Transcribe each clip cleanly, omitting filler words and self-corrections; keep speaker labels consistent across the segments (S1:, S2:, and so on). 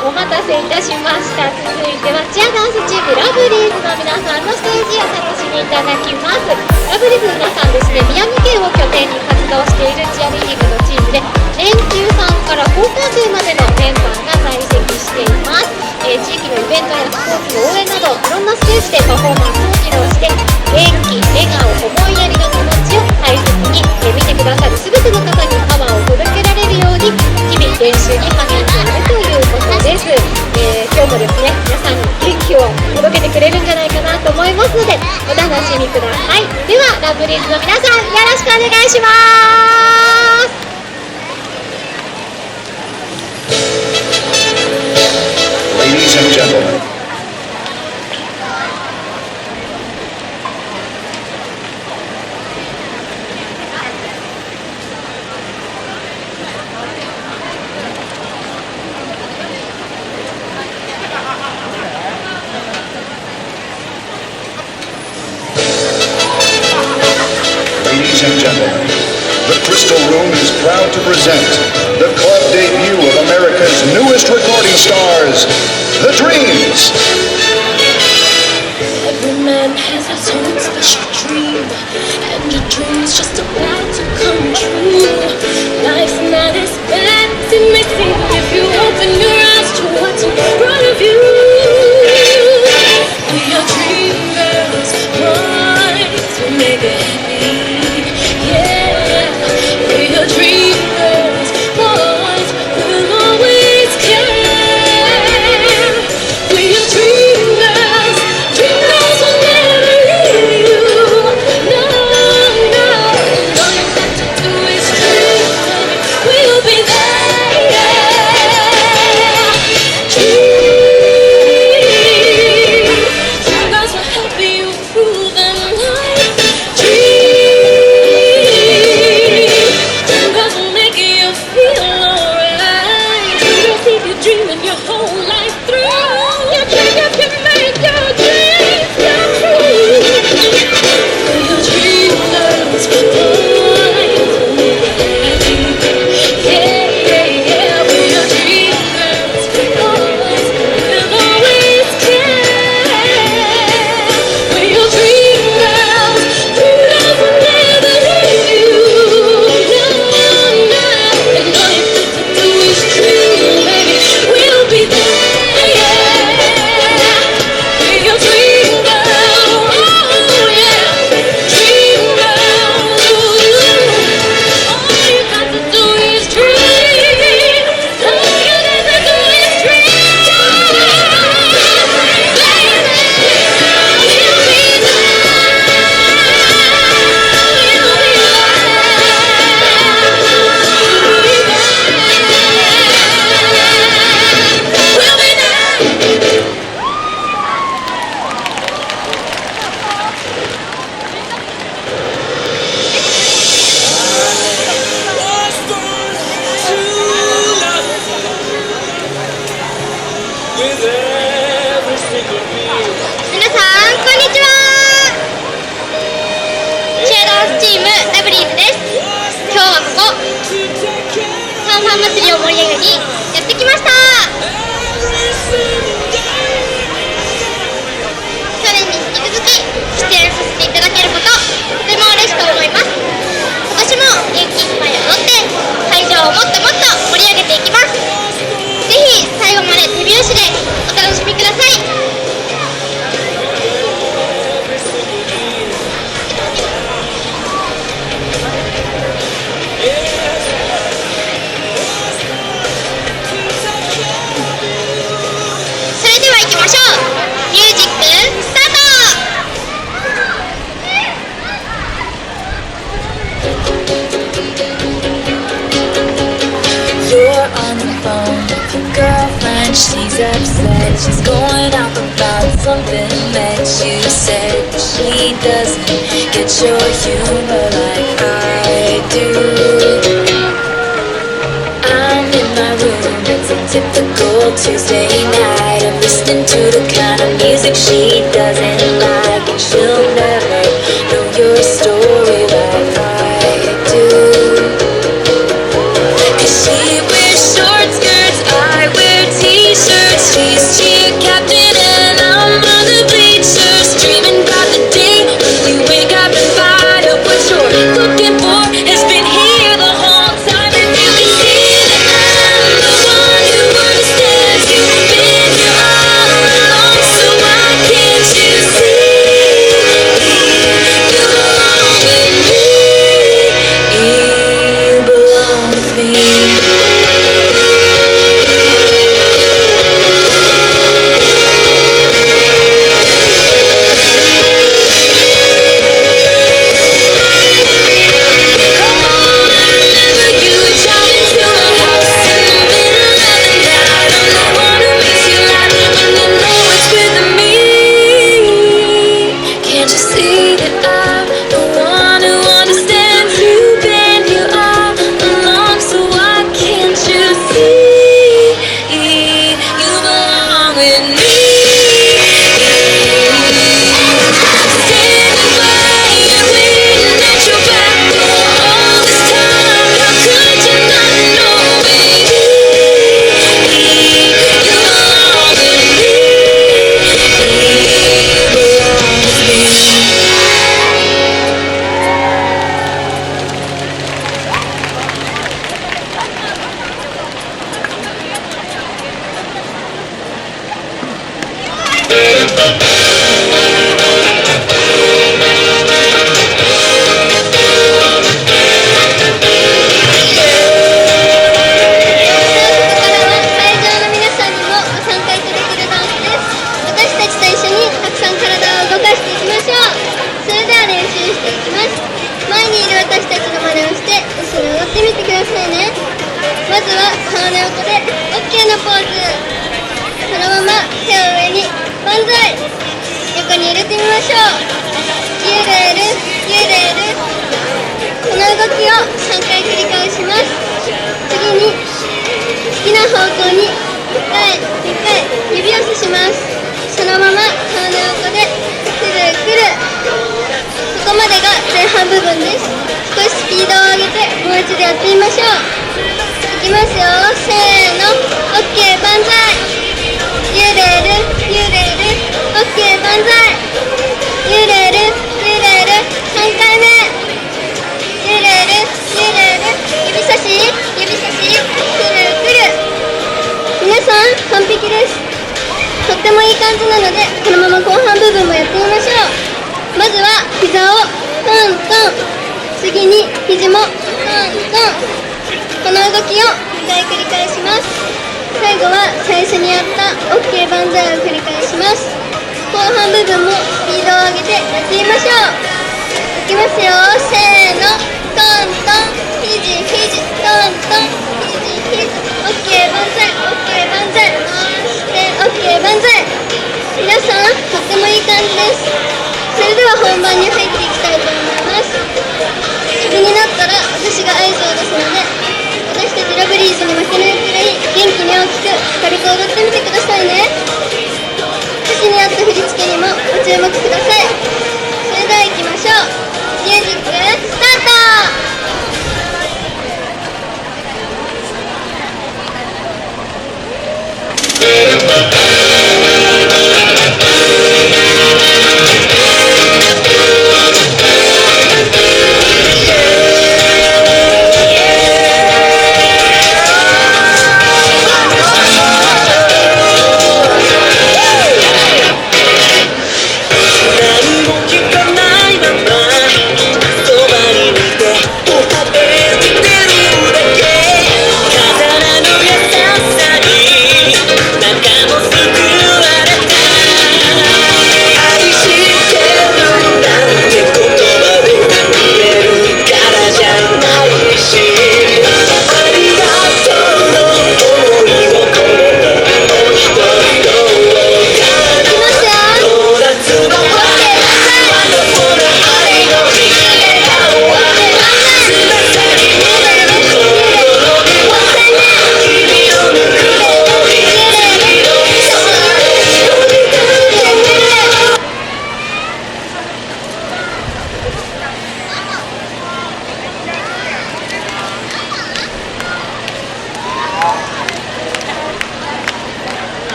S1: お待たせいたしました。続いてはチアダンスチームラブリーズの皆さんのステージを楽しみいただきます。ラブリーズの皆さんですね、宮城県を拠点に活動しているチアリーティングのチームで、年中さんから高校生までのメンバーが在籍しています。地域のイベントやスポーツの応援などいろんなステージでパフォーマンスを披露して、元気、笑顔、思いやりの気持ちを大切に、見てくださる全ての方にパワーを届けられるように日々練習に励んでいるということです。今日もですね、皆さんに元気を届けてくれるんじゃないかなと思いますので、お楽しみください。ではラブリーズの皆さん、よろしくお願いします。
S2: Ladies and gentlemen, the Crystal Room is proud to present the club debut of America's newest recording stars, The Dreams.
S3: Every man has his own special dream, and your dream's just about to come true. Life's not as bad as it may seem if you open your eyes to what's in front of you. We are dreamers, boys, we make it happy. Yeah, we are dreamers, boys, we'll always care. We are dreamers, dreamers will never leave you. No, no, all you got to do is dream, we'll be there. Dream, dreamers will help you through the night. Dream, dreamers will make you feel alright. Dreamers keep you dreaming your whole life through. You can make your dreams come true. We are dreamers, boys, we'll make it happy. Yeah, yeah, yeah. We are dreamers, boys, we'll always care. We are dreamers, dreamers will never leave you. No, no, and all you got to do is dream, baby. We'll be there. We are dreamers, oh yeah, dreamers. All you got to do is dream. All you got to do is dream, with every single beat.
S1: 皆さんこんにちは。チアダンスチームラブリーズです。今日はここファン祭りを盛り上げにやってきました。去年に引き続き出演させていただけることとても嬉しく思います。今年も元気いっぱい踊って会場をもっともっと盛り上げていきます。ぜひ最後まで手拍子でお楽しみください。それでは行きましょう。ミュージックスタート。
S3: You're on the phone with your girlfriend, she's upset. She's going off about something that you said. She doesn't get your humor like I do. I'm in my room, it's a typical Tuesday night. I'm listening to the kind of music she doesn't like, and she'll never know your story like I do. She wears short skirts, I wear t-shirts.
S4: の横で OK のポーズ。そのまま手を上に万歳。横に揺れてみましょう。ゆれるゆれる。この動きを3回繰り返します。次に好きな方向に2回指をさします。そのまま顔の横でくるくる。ここまでが前半部分です。少しスピードを上げてもう一度やってみましょう。いきますよ、せーの、 OK 万歳。ゆれるゆれる、 OK 万歳。ゆれるゆれる、3回目。ゆれるゆれる、指差しくるくる。皆さん完璧です。とってもいい感じなので、このまま後半部分もやってみましょう。まずは膝をトントン、次に肘もトントン。この動きを2回繰り返します。最後は最初にやった OK 万歳を繰り返します。後半部分もスピードを上げてやってみましょう。いきますよ、せーの、トントン、肘トントン、肘 OK 万歳 OK 万歳、回して OK 万歳。皆さんとってもいい感じです。それでは本番に入っていきたいと思います。サビになったら私が合図を出すので、私たちラブリーズに負けないくらい元気に大きく軽く踊ってみてくださいね。歌詞に合った振り付けにもご注目ください。それでは行きましょう。ミュージックスタート。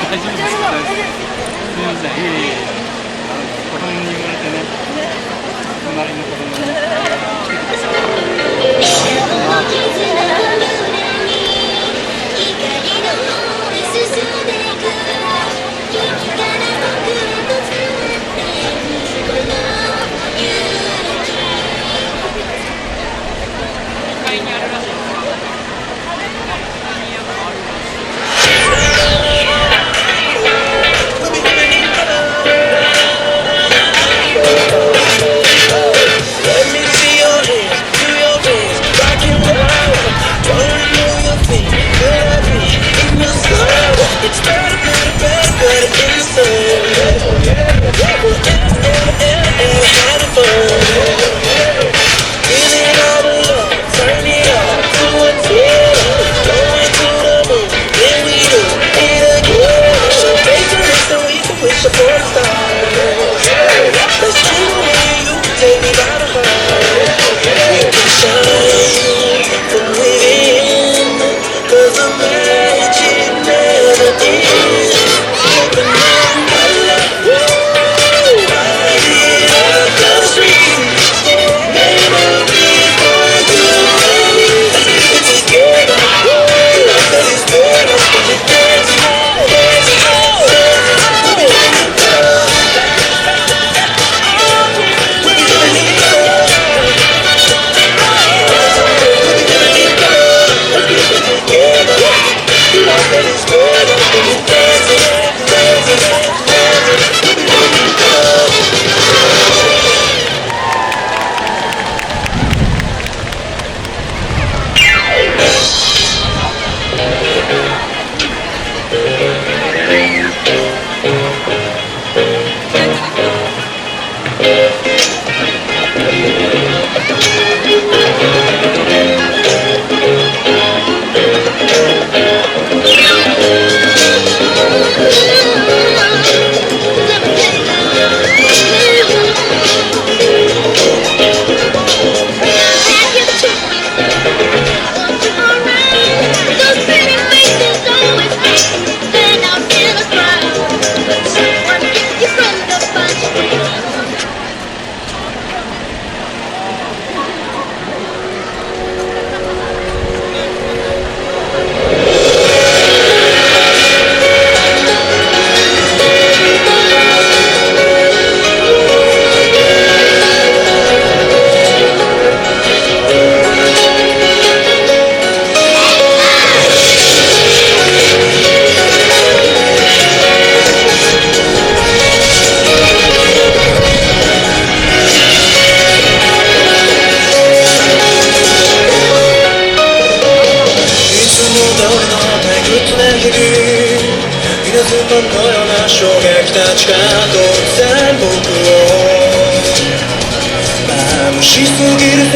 S5: はい、大丈夫です。すみません。子供に言われてね、隣の子供に来てくださ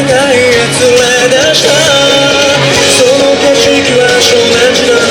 S6: 世界へ連れ出した。その景色は少年時代